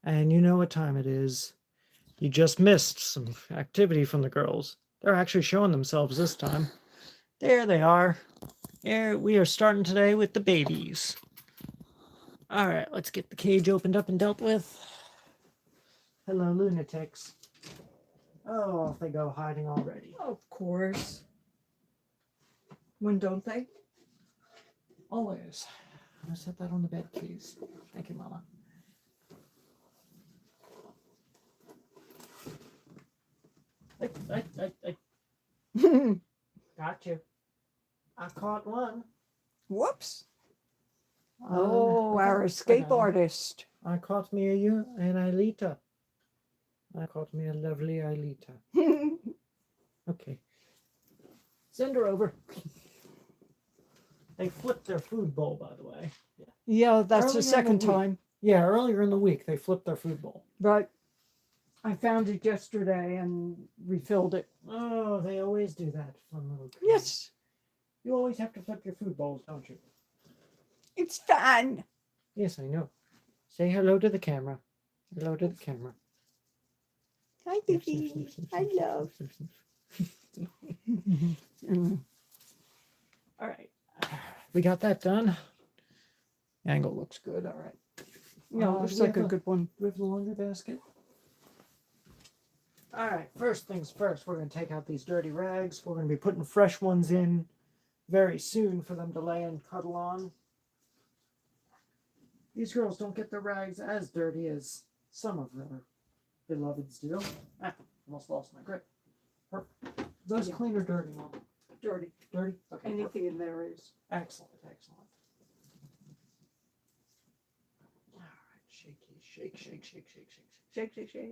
And you know what time it is. You just missed some activity from the girls. They're actually showing themselves this time. There they are. Here we are starting today with the babies. All right, let's get the cage opened up and dealt with. Hello, lunatics. Oh, off they go hiding already. Of course. When don't they? Always. I'm gonna set that on the bed, please. Thank you, Mama. I got you. I caught one. Whoops. Oh, our escape artist. I caught me an Aelita. I caught me a lovely Aelita. Okay. Send her over. They flipped their food bowl, by the way. Yeah, that's Earlier the in second the week. time. Yeah, earlier in the week they flipped their food bowl. But I found it yesterday and refilled it. Oh, they always do that, fun little kids. Yes, You always have to flip your food bowls, don't you? it's fun. Yes, I know. Say hello to the camera. Hello to the camera. Hi, baby. I love. All right. We got that done. Angle looks good. All right. Yeah, looks like a good one. Do we have the laundry basket? All right. First things first, we're going to take out these dirty rags. We're going to be putting fresh ones in very soon for them to lay and cuddle on. These girls don't get their rags as dirty as some of their beloveds do. Almost lost my grip. Perfect. Those clean or dirty, Mom? Dirty. Dirty? Okay. Anything in there is. Excellent, excellent. All right, shake, shake, shake, shake, shake, shake, Shake, shake, shake.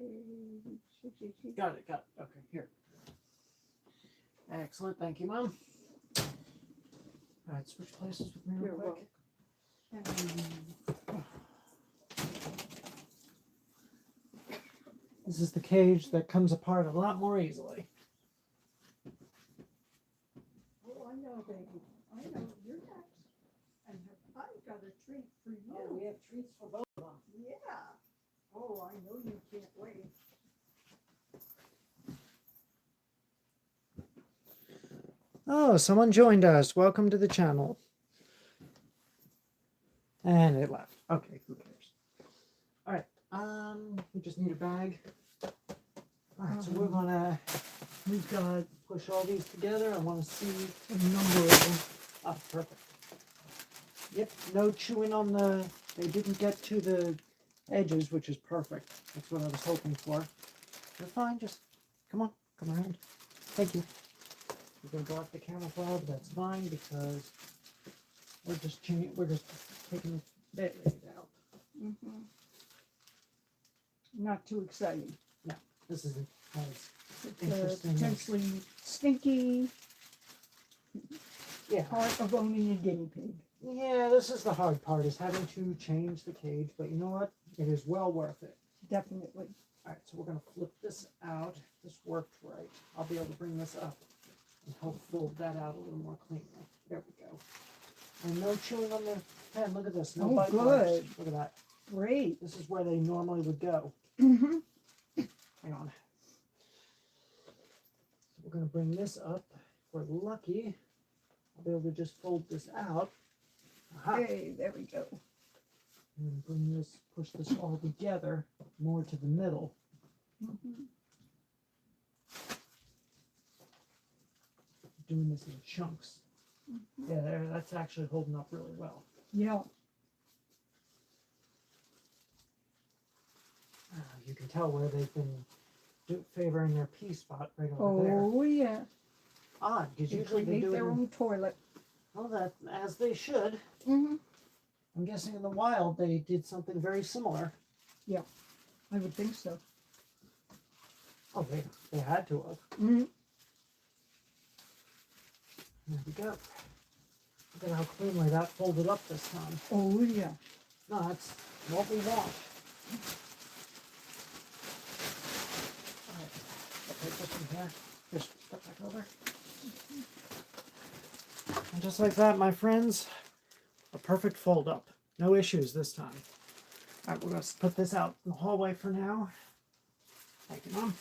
Shake, shake, shake. Got it, got it. Okay, here. Excellent, thank you, Mom. All right, switch places with me real You're quick. This is the cage that comes apart a lot more easily. Oh, I know, baby. I know. You're next. And I got a treat for you. Oh, we have treats for both of them. Yeah. Oh, I know you can't wait. Oh, someone joined us. Welcome to the channel. And it left. Okay, who cares? All right. We just need a bag. All right, so we've got to push all these together. I want to see A number of them. Oh, perfect. Yep, no chewing on they didn't get to the edges, which is perfect. That's what I was hoping for. You're fine, just come around. Thank you. We're gonna block the camouflage, that's fine because we're just taking the bit out. Mm-hmm. Not too exciting. No, this isn't as It's interesting. potentially stinky. Yeah. Part of owning a guinea pig. Yeah, this is the hard part, is having to change the cage, but you know what? It is well worth it. Definitely. Alright, so we're going to flip this out. If this worked right, I'll be able to bring this up and help fold that out a little more cleanly. There we go. And no chewing on the pen. Look at this. No bite marks. Good. Look at that. Great. This is where they normally would go. Mm-hmm. Hang on. So we're going to bring this up. If we're lucky, I'll be able to just fold this out. Aha. Okay, there we go. And bring this, push this all together more to the middle. Mm-hmm. Doing this in chunks. Mm-hmm. Yeah, there, that's actually holding up really well. Yeah. You can tell where they've been favoring their pee spot right over there. Oh, yeah. Odd, because They usually they create do it their in, own toilet. well, that, as they should. Mm-hmm. I'm guessing in the wild they did something very similar. I would think so. Oh, they had to have. Mm-hmm. There we go. Look at how cleanly that folded up this time. Oh, yeah. No, that's what we want. Alright, I'll take this from here. Just put back over. And just like that, my friends, a perfect fold up. No issues this time. All right, we're going to put this out in the hallway for now. Thank you, Mom.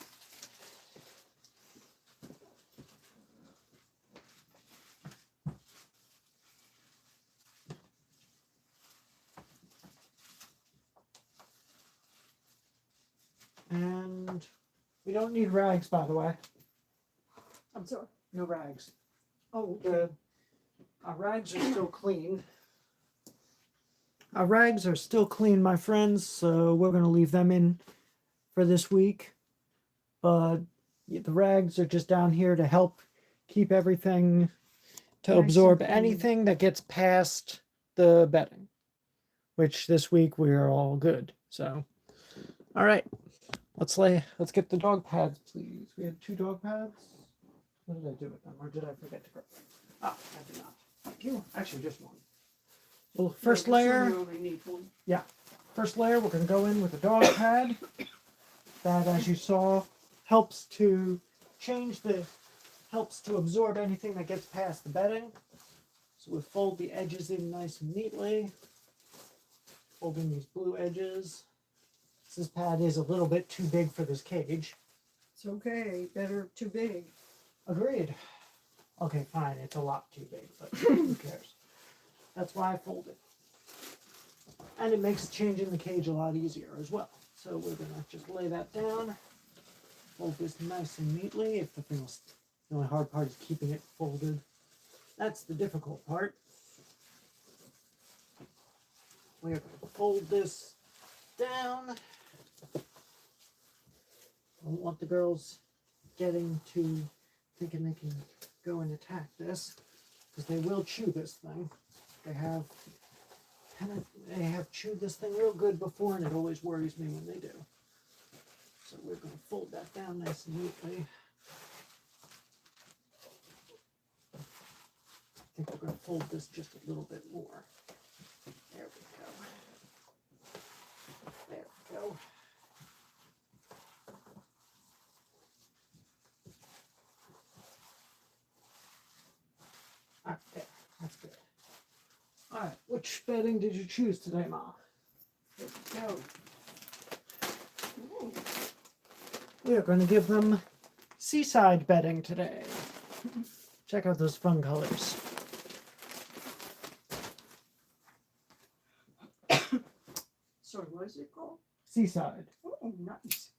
And we don't need rags, by the way. I'm sorry. No rags. Oh, okay. Our rags are still clean. Our rags are still clean, my friends, so we're going to leave them in for this week. But the rags are just down here to help keep everything, to Nice and absorb clean. anything that gets past the bedding. Which this week we are all good. So, all right. Let's get the dog pads, please. We had 2 dog pads. What did I do with them? Or did I forget to grab them? Ah, I did not. Thank you. Actually, just one. Well, first Yeah, this one layer. you only need one. First layer, we're going to go in with a dog pad. That, as you saw, helps to absorb anything that gets past the bedding. So we fold the edges in nice and neatly. Folding these blue edges. This pad is a little bit too big for this cage. It's okay. Better too big. Agreed. Okay, fine. It's a lot too big, but who cares? That's why I fold it. And it makes changing the cage a lot easier as well. So we're going to just lay that down. Fold this nice and neatly. If the only hard part is keeping it folded. That's the difficult part. We're going to fold this down. I don't want the girls getting to thinking they can go and attack this, because they will chew this thing. They have chewed this thing real good before, and it always worries me when they do. So we're going to fold that down nice and neatly. I think we're going to fold this just a little bit more. There we go. There we go. All right, there. That's good. All right, which bedding did you choose today, Ma? There we go. Ooh. We are going to give them seaside bedding today. Check out those fun colors. Sorry, what is it called? Seaside. Oh, nice.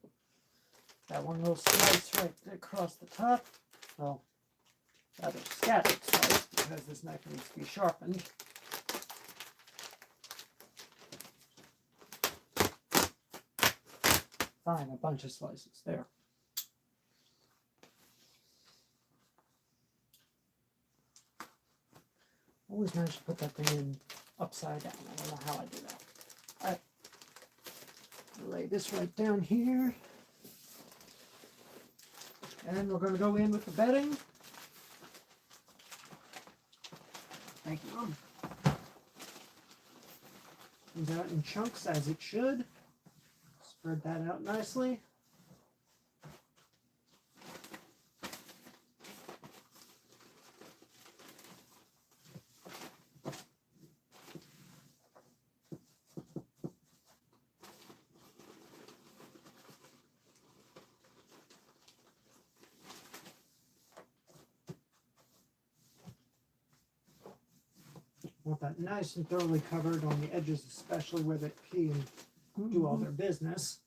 That one little slice right across the top. Well, rather scattered slice, because this knife needs to be sharpened. Fine, a bunch of slices there. Always manage to put that thing in upside down. I don't know how I do that. Alright. Lay this right down here. And we're going to go in with the bedding. Thank you, Mom. Comes out in chunks as it should. Spread that out nicely. Want that nice and thoroughly covered on the edges, especially where they pee and do all their business.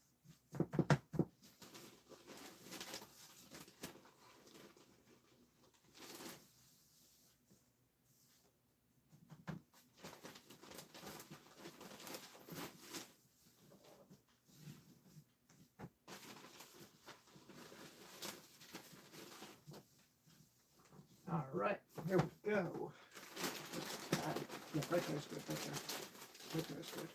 All right, here we go. Yeah, right there's good, right there. Right there's good.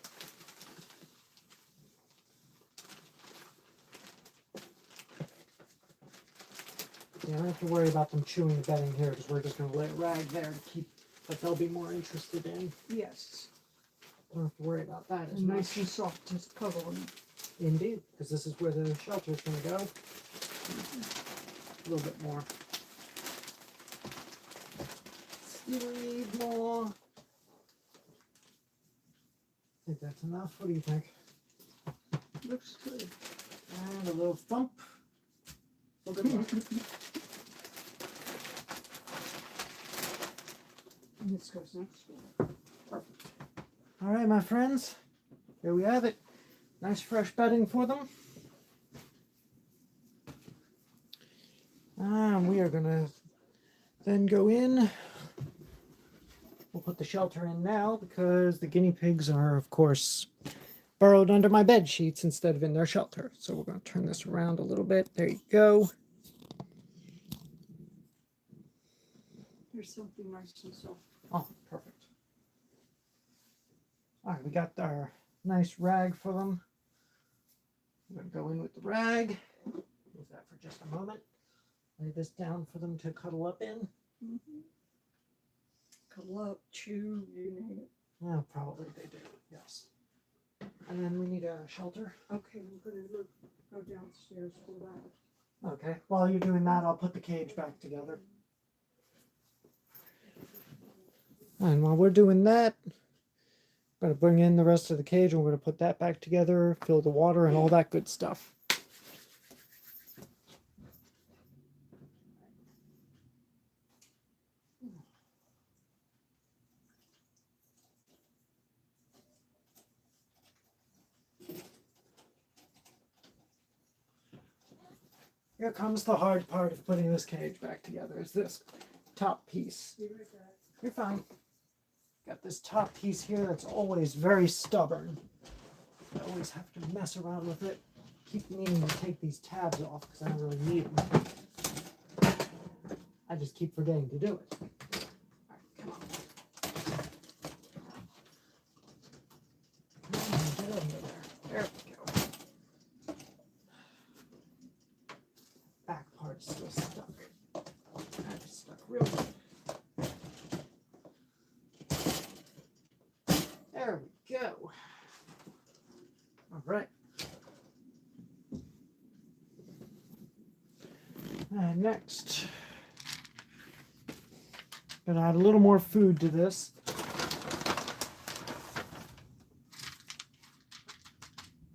Yeah, I don't have to worry about them chewing the bedding here, because we're just going to lay a rag there to keep what they'll be more interested in. Yes. Don't have to worry about that as And much. nice and soft to cover them. Indeed, because this is where the shelter's going to go. A little bit more. Still need more. I think that's enough. What do you think? thump. Well, good luck. This goes next. Perfect. All right, my friends. Here we have it. Nice fresh bedding for them. And we are going to then go in. We'll put the shelter in now because the guinea pigs are, of course, burrowed under my bed sheets instead of in their shelter. So we're going to turn this around a little bit. There you go. Here's something nice and soft. Oh, perfect. All right, we got our nice rag for them. We're going to go in with the rag. Use that for just a moment. Lay this down for them to cuddle up in. Mm-hmm. Cuddle up, chew, you name it. Yeah, probably they do, yes. And then we need a shelter. Okay, I'm going to go downstairs for that. Okay, while you're doing that, I'll put the cage back together. And while we're doing that, I'm going to bring in the rest of the cage and we're going to put that back together, fill the water and all that good stuff. Here comes the hard part of putting this cage back together, is this top piece. You're fine. Got this top piece here that's always very stubborn. I always have to mess around with it. Keep needing to take these tabs off because I don't really need them. I just keep forgetting to do it. All right, come on. Come on, get over there. There we go. Back part's still stuck. That's stuck real good. There we go. All right. And next, gonna add a little more food to this.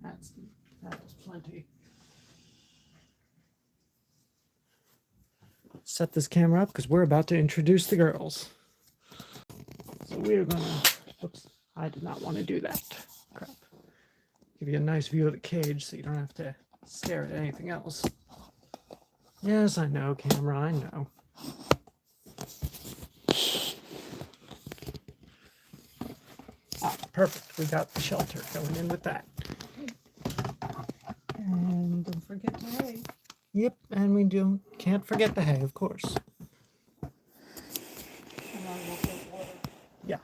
That's plenty. Set this camera up because we're about to introduce the girls. So we're gonna, oops, I did not want to do that. Crap. Give you a nice view of the cage so you don't have to stare at anything else. Yes, I know, camera, I know. Ah, perfect. We got the shelter going in with that. And don't forget the hay. Yep, and we can't forget the hay, of course. And I will get water. Yeah.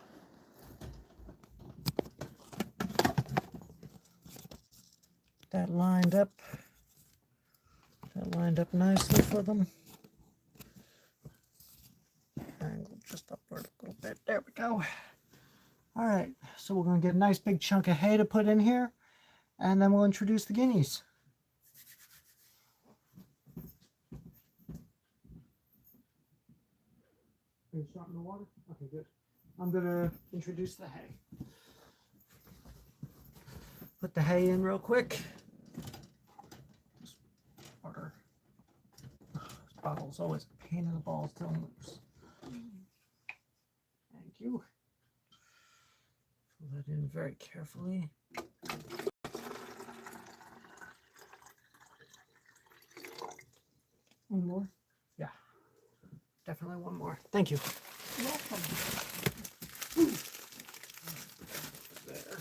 That lined up. That lined up nicely for them. Angle just upward a little bit. There we go. All right, so we're going to get a nice big chunk of hay to put in here, and then we'll introduce the guineas. Are you starting the water? Okay, good. I'm going to introduce the hay. Put the hay in real quick. Water. This bottle's always a pain in the balls to unloose. Thank you. Pull that in very carefully. One more. Yeah, definitely one more. Thank you. You're welcome. There.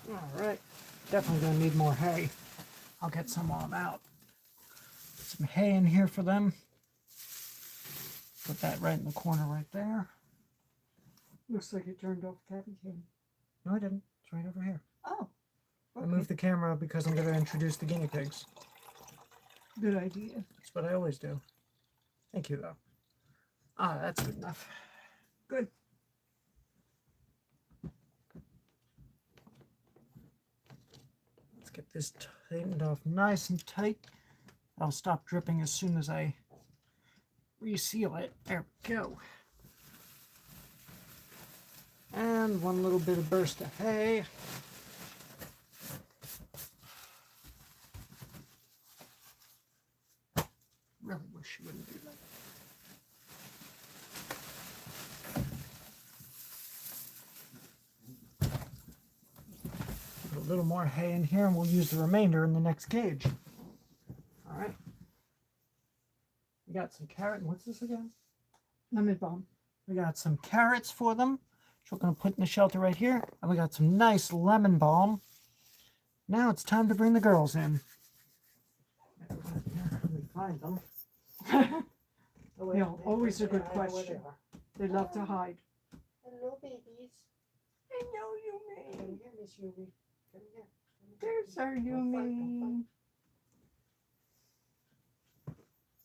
All right, definitely gonna need more hay. I'll get some while I'm out. Put some hay in here for them. Put that right in the corner right there. Looks like it turned off Cavy Cam. No, I didn't. It's right over here. Oh, I okay. moved the camera because I'm gonna introduce the guinea pigs. Good idea. That's what I always do. Thank you, though. Ah, that's good enough. Good. Let's get this tightened off nice and tight. I'll stop dripping as soon as I reseal it. There we go. And one little bit of burst of hay. Really wish you wouldn't do that. Put a little more hay in here and we'll use the remainder in the next cage. All right. We got some carrot. And what's this again? Lemon balm. We got some carrots for them, which we're going to put in the shelter right here. And we got some nice lemon balm. Now it's time to bring the girls in. Let me find them. Oh, Yeah, always a good I know where they question. are. They love to hide. Hello, babies. I know you mean. Come here, Miss Yumi. Come here. There's our Don't fight, don't Yumi.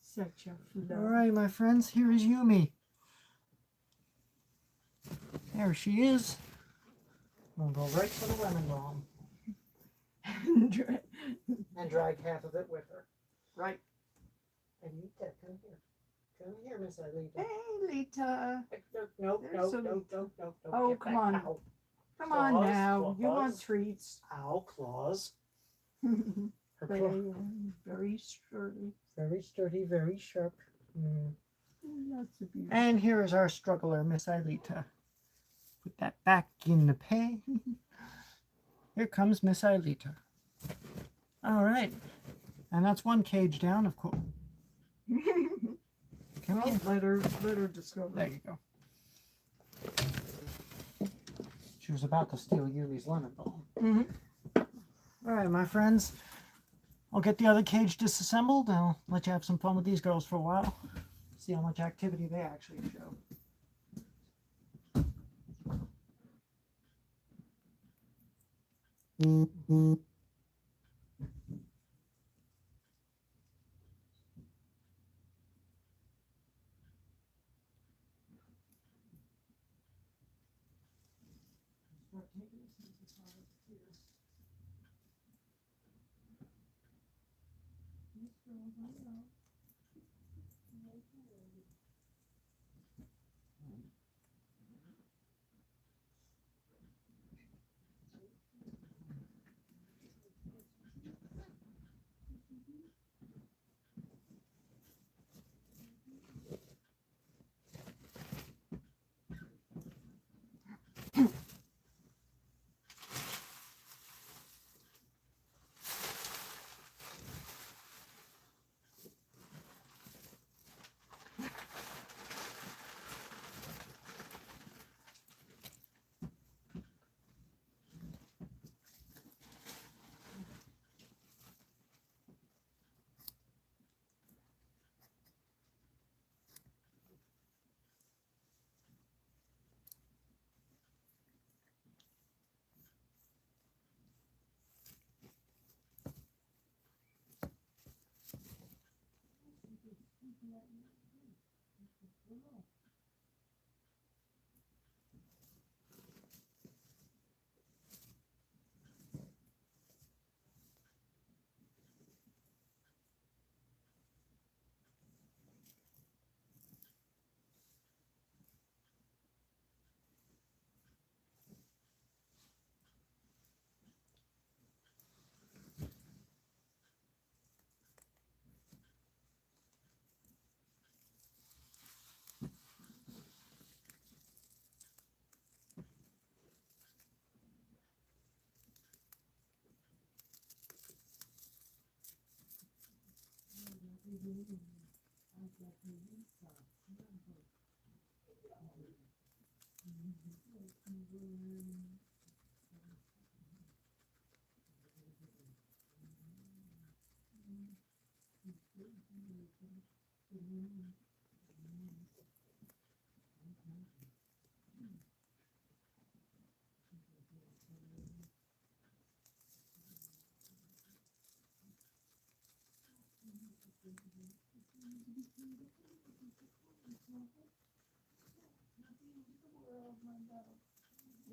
Such a All flow. right, my friends, here is Yumi. There she is. We'll go right for the lemon balm and drag half of it with her. Right. Anita, come here. Come here, Miss Alita. Hey, Lita. No, There's no, a no, Lita. no, no, no. Oh, Get come back. on. Ow. Come on Claws, now. You want claws. treats. Ow, claws. Her very, claw. very sturdy. Very sturdy, very sharp. Mm. That's a beauty. And here is our struggler, Miss Ailita. Put that back in the pen. Here comes Miss Ailita. All right. And that's one cage down, of course. Come Well, here. let her discover. There you go. She was about to steal Yumi's lemon balm. Mm-hmm. All right, my friends. I'll get the other cage disassembled and I'll let you have some fun with these girls for a while. See how much activity they actually show.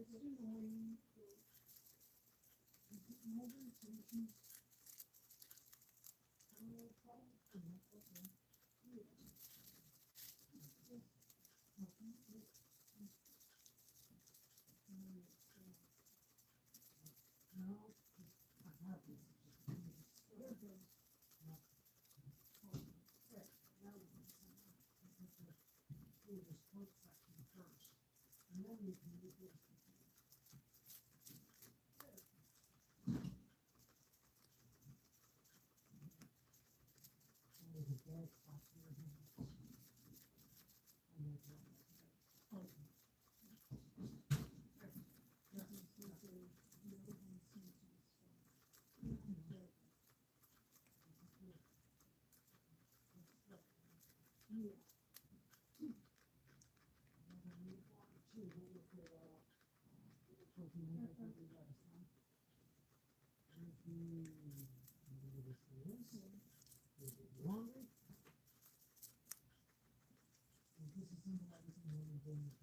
It's annoying. She's getting older, so she's having a little trouble. And that's okay. Yeah. Just helping with no, I have this. There it goes. No. Right. Now we can see do this coat section first. And then we can do this. There's a bag up here. Laundry. This is something I was really doing.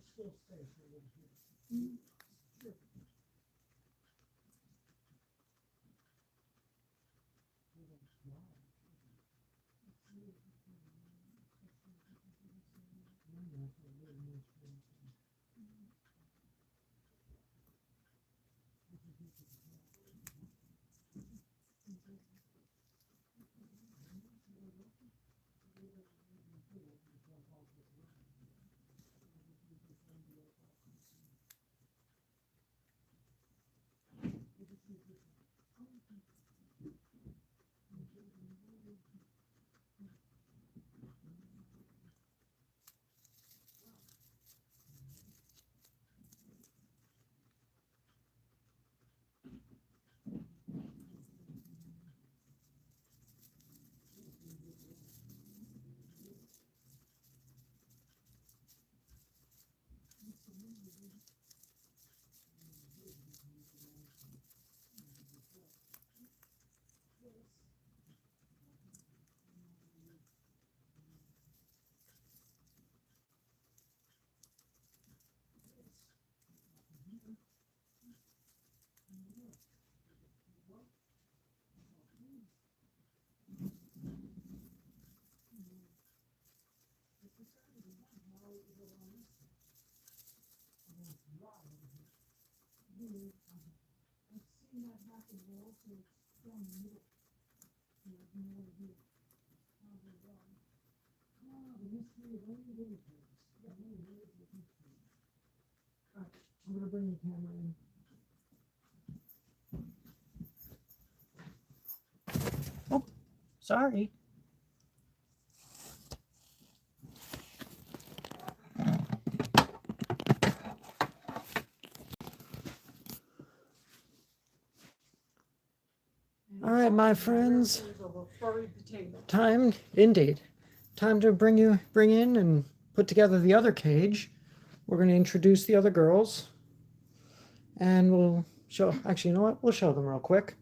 still stay for a little bit. Sure. I've seen that happen where also it's down the middle. You have no idea how they're done. The mystery of only little things. Yeah, no, there is a mystery. Alright, I'm gonna bring the camera in. Sorry. All right, my friends. Time, indeed. Time to bring in and put together the other cage. We're going to introduce the other girls. And we'll show, actually, you know what? We'll show them real quick.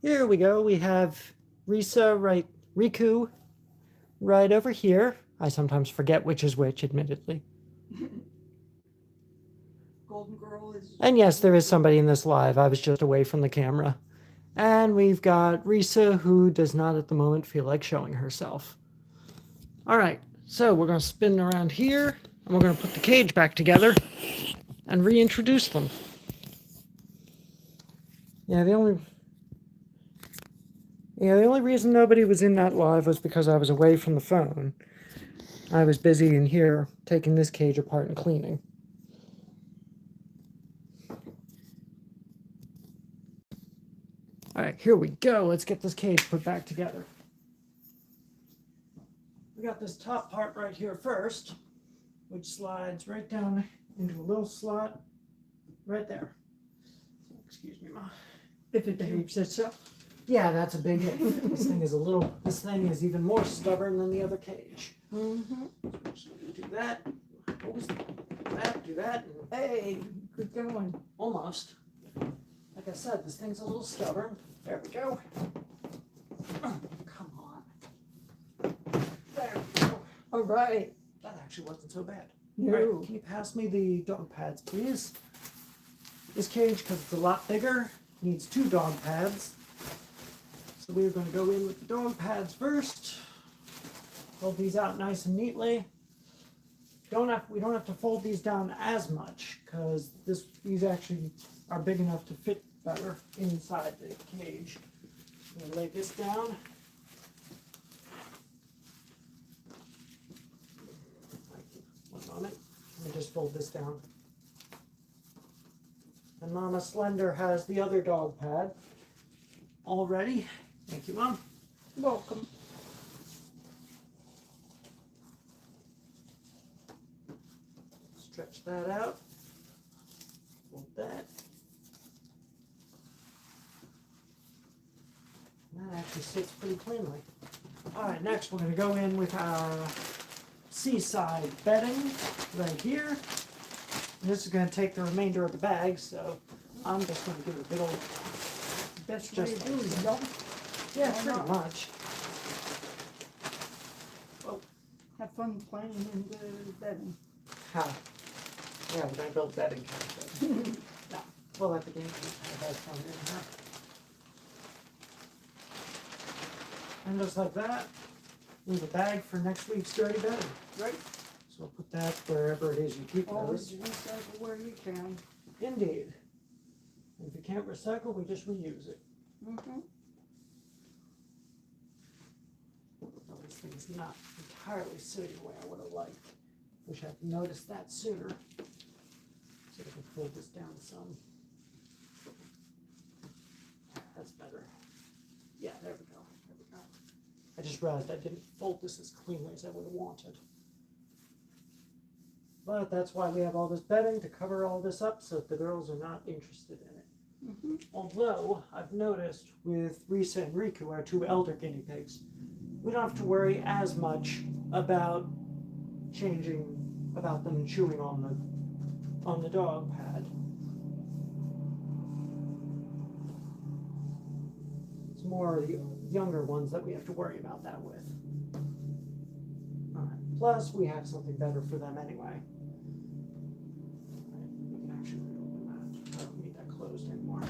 Here we go. We have Riku right over here. I sometimes forget which is which, admittedly. Golden Girl is... And yes, there is somebody in this live. I was just away from the camera. And we've got Risa, who does not at the moment feel like showing herself. All right, so we're going to spin around here, and we're going to put the cage back together and reintroduce them. Yeah, the only reason nobody was in that live was because I was away from the phone. I was busy in here taking this cage apart and cleaning. All right, here we go. Let's get this cage put back together. We got this top part right here first, which slides right down into a little slot right there. Excuse me, Ma. If it behaves itself. Yeah, that's a big if. This thing is even more stubborn than the other cage. Mm-hmm. So do that. Do that. Hey, good going. Almost. Like I said, this thing's a little stubborn. There we go. Come on. There we go. All right. That actually wasn't so bad. No. All right, can you pass me the dog pads, please? This cage, because it's a lot bigger, needs 2 dog pads. So we're going to go in with the dog pads first. Fold these out nice and neatly. We don't have to fold these down as much because these actually are big enough to fit better inside the cage. I'm going to lay this down. One moment. Let me just fold this down. And Mama Slender has the other dog pad all ready. Thank you, Mom. Welcome. Stretch that out. Fold that. And that actually sits pretty cleanly. All right, next we're going to go in with our seaside bedding right here. And this is going to take the remainder of the bag, so I'm just going to give it a big old... Best way to do is dump. Yeah, pretty much. Oh, Have fun playing in the bedding. How? Yeah, we're gonna build bedding kind. No, we'll let the game have fun in here. And just like that, we have a bag for next week's dirty bedding. Right. So we'll put that wherever it is you keep Always those. recycle where you can. Indeed. And if you can't recycle, we just reuse it. Mm-hmm. Well, this thing's not entirely sitting the way I would have liked. Wish I'd noticed that sooner. So I can fold this down some. That's better. Yeah, there we go. There we go. I just realized I didn't fold this as cleanly as I would have wanted. But that's why we have all this bedding to cover all this up so that the girls are not interested in it. Mm-hmm. Although I've noticed with Risa and Riku, our two elder guinea pigs, we don't have to worry as much about about them chewing on the dog pad. It's more the younger ones that we have to worry about that with. Alright. Plus, we have something better for them anyway. We can actually reopen that. I don't need that closed anymore.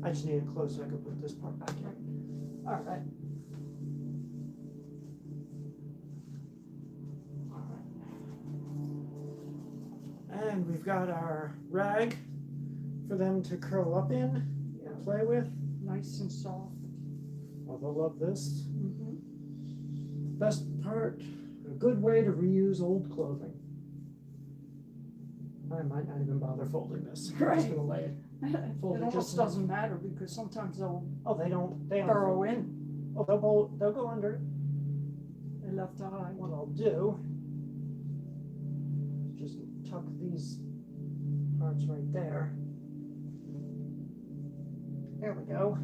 I just need it closed so I can put this part back in. Alright. And we've got our rag for them to curl up in and play with. Nice and soft. Well, they'll love this. Mm-hmm. Best part, a good way to reuse old clothing. I might not even bother folding this. I'm just gonna lay it. Fold It it almost just doesn't matter because sometimes they'll Oh, they don't burrow fold. in. Oh, they'll go under it. They left eye. What I'll do is just tuck these parts right there. There we go.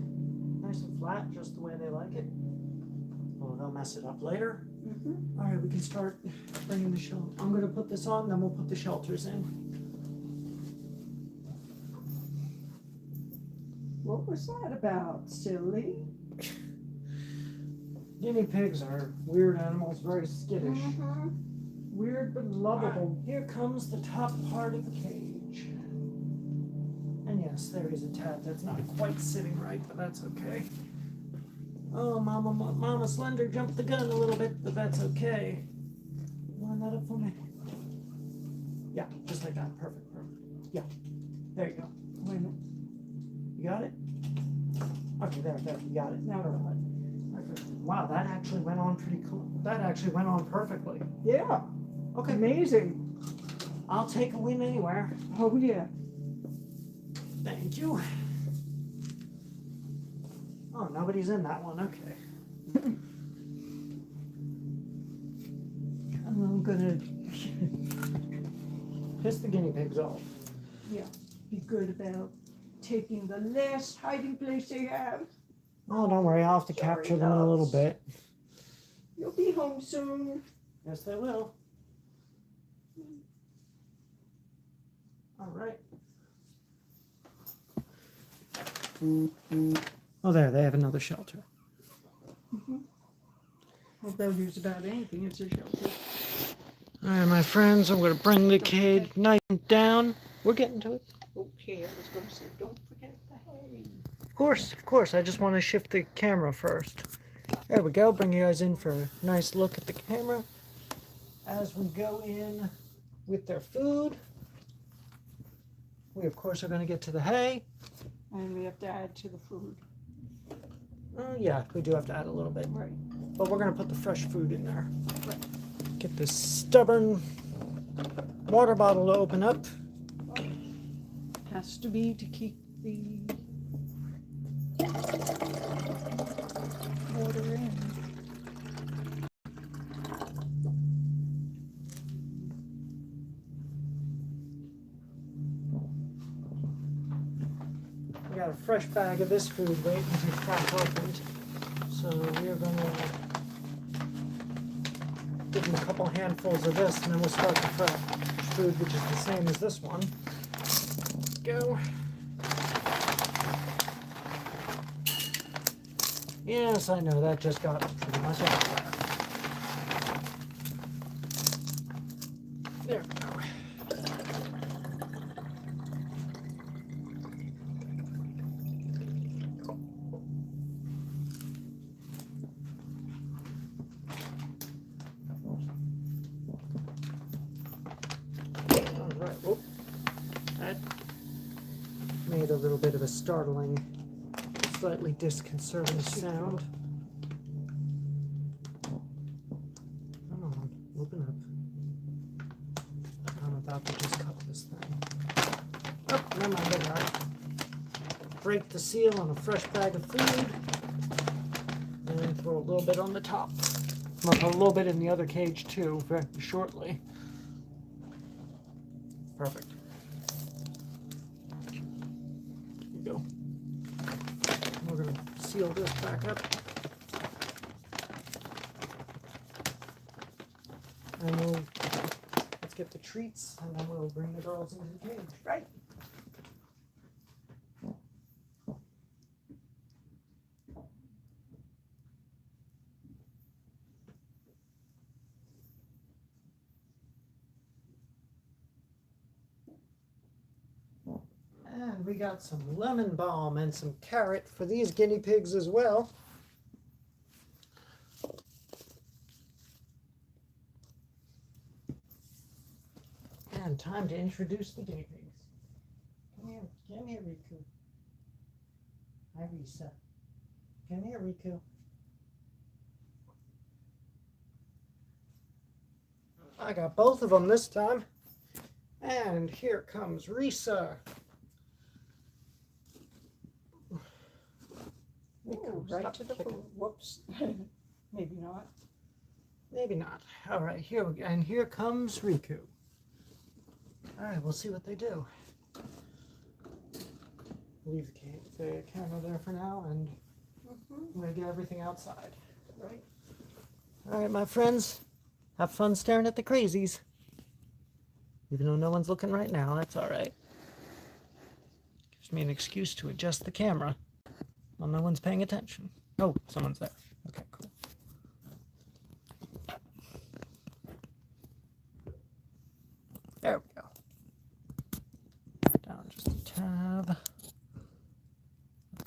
Nice and flat, just the way they like it. Oh, they'll mess it up later. Mm-hmm. All right, we can start bringing the shelter. I'm going to put this on, then we'll put the shelters in. What was that about, silly? Guinea pigs are weird animals, very skittish. Mm-hmm. Weird but All lovable. right, here comes the top part of the cage. And yes, there is a tad that's not quite sitting right, but that's okay. Oh, Mama Slender jumped the gun a little bit, but that's okay. Line that up for me. Yeah, just like that. Perfect, perfect. Yeah, there you go. Wait a minute. You got it? Okay, there, you got it. Now Perfect. Wow, that actually went on pretty cool. That actually went on perfectly. Yeah. Okay, Amazing. I'll take a win anywhere. Oh yeah. Thank you. Oh, nobody's in that one. Okay. I'm gonna piss the guinea pigs off. Yeah. Be good about taking the last hiding place they have. Oh, don't worry. I'll have to capture them in a little bit. You'll be home soon. Yes, they will. All right. Oh, there. They have another shelter. Mm-hmm. Well, they'll use about anything as a shelter. All right, my friends. I'm going to bring the cage nice and down. We're getting to it. Okay, I was going to say, don't forget the hay. Of course. I just want to shift the camera first. There we go. Bring you guys in for a nice look at the camera as we go in with their food. We, of course, are going to get to the hay. And we have to add to the food. Yeah, we do have to add a little bit. Right. But we're going to put the fresh food in there. Right. Get this stubborn water bottle to open up. Has to be to keep the water in. We got a fresh bag of this food waiting to be cracked opened. So we're going to give them a couple handfuls of this, and then we'll start the fresh food, which is the same as this one. Go. Yes, I know, that just got pretty much out there. a startling, slightly disconcerting sound. Come on, open up. I'm about to just cut this thing. Oh, never mind, there we are. Break the seal on a fresh bag of food. And throw a little bit on the top. I'm gonna put a little bit in the other cage too, very shortly. Perfect. Here you go. We're gonna seal this back up. And let's get the treats, and then we'll bring the girls into the cage, right? And we got some lemon balm and some carrot for these guinea pigs as well. And time to introduce the guinea pigs. Come here, Riku. Hi, Risa. Come here, Riku. I got both of them this time. And here comes Risa. Ooh, right to the food. Whoops. Maybe not. Maybe not. All right, here we go. And here comes Riku. All right, we'll see what they do. Leave the camera there for now, and I'm gonna get everything outside. Right. All right, my friends, have fun staring at the crazies. Even though no one's looking right now, that's all right. Gives me an excuse to adjust the camera while no one's paying attention. Oh, someone's there. Okay, cool. There we go. Down just a tab. Up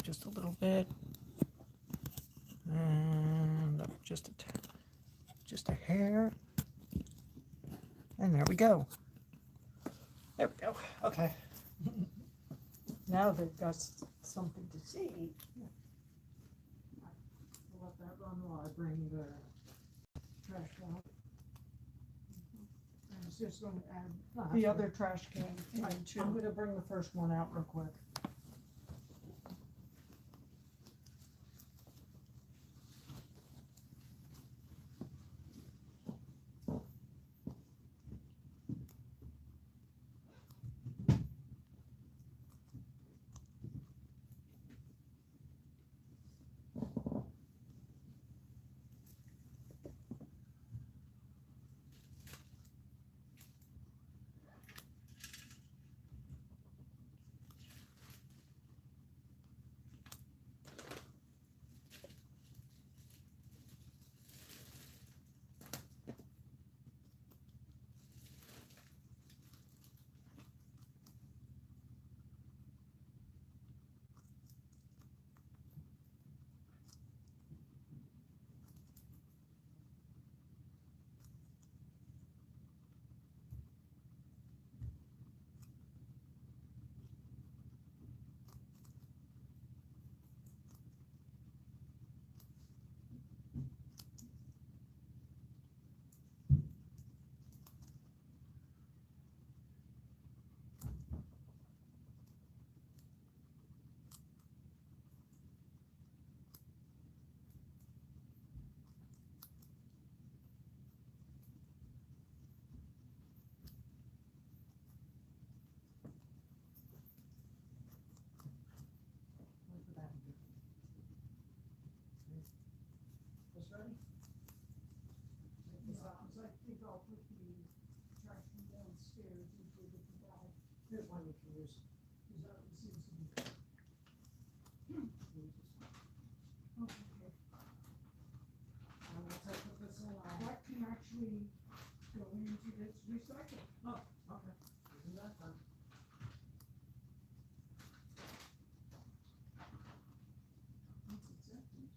just a little bit. And up just a tab. Just a hair. And there we go. There we go. Okay. Now they've got something to see. I'll let that run while I bring the trash out. I was just going to add No, the that's other trash can in too. I'm going to bring the first one out real quick. This ready? I think I'll put the trash can downstairs into a different bag. Here's one you can use. Because that seems to be. Okay. Once I put this in, That can actually go into this recycle. oh, okay. Do that then. Once it's empty.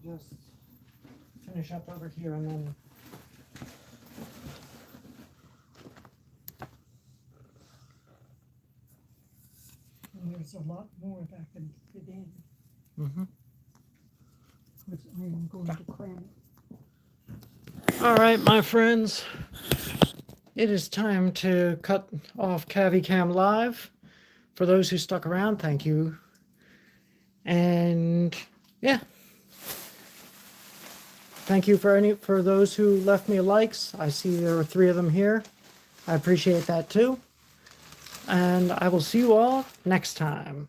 just finish up over here and then. And there's a lot more that can fit in, Mm-hmm. which I am going to cram it. All right, my friends. It is time to cut off Cavy Cam Live. For those who stuck around, thank you. And yeah. Thank you for those who left me likes. I see there were 3 of them here. I appreciate that too. And I will see you all next time.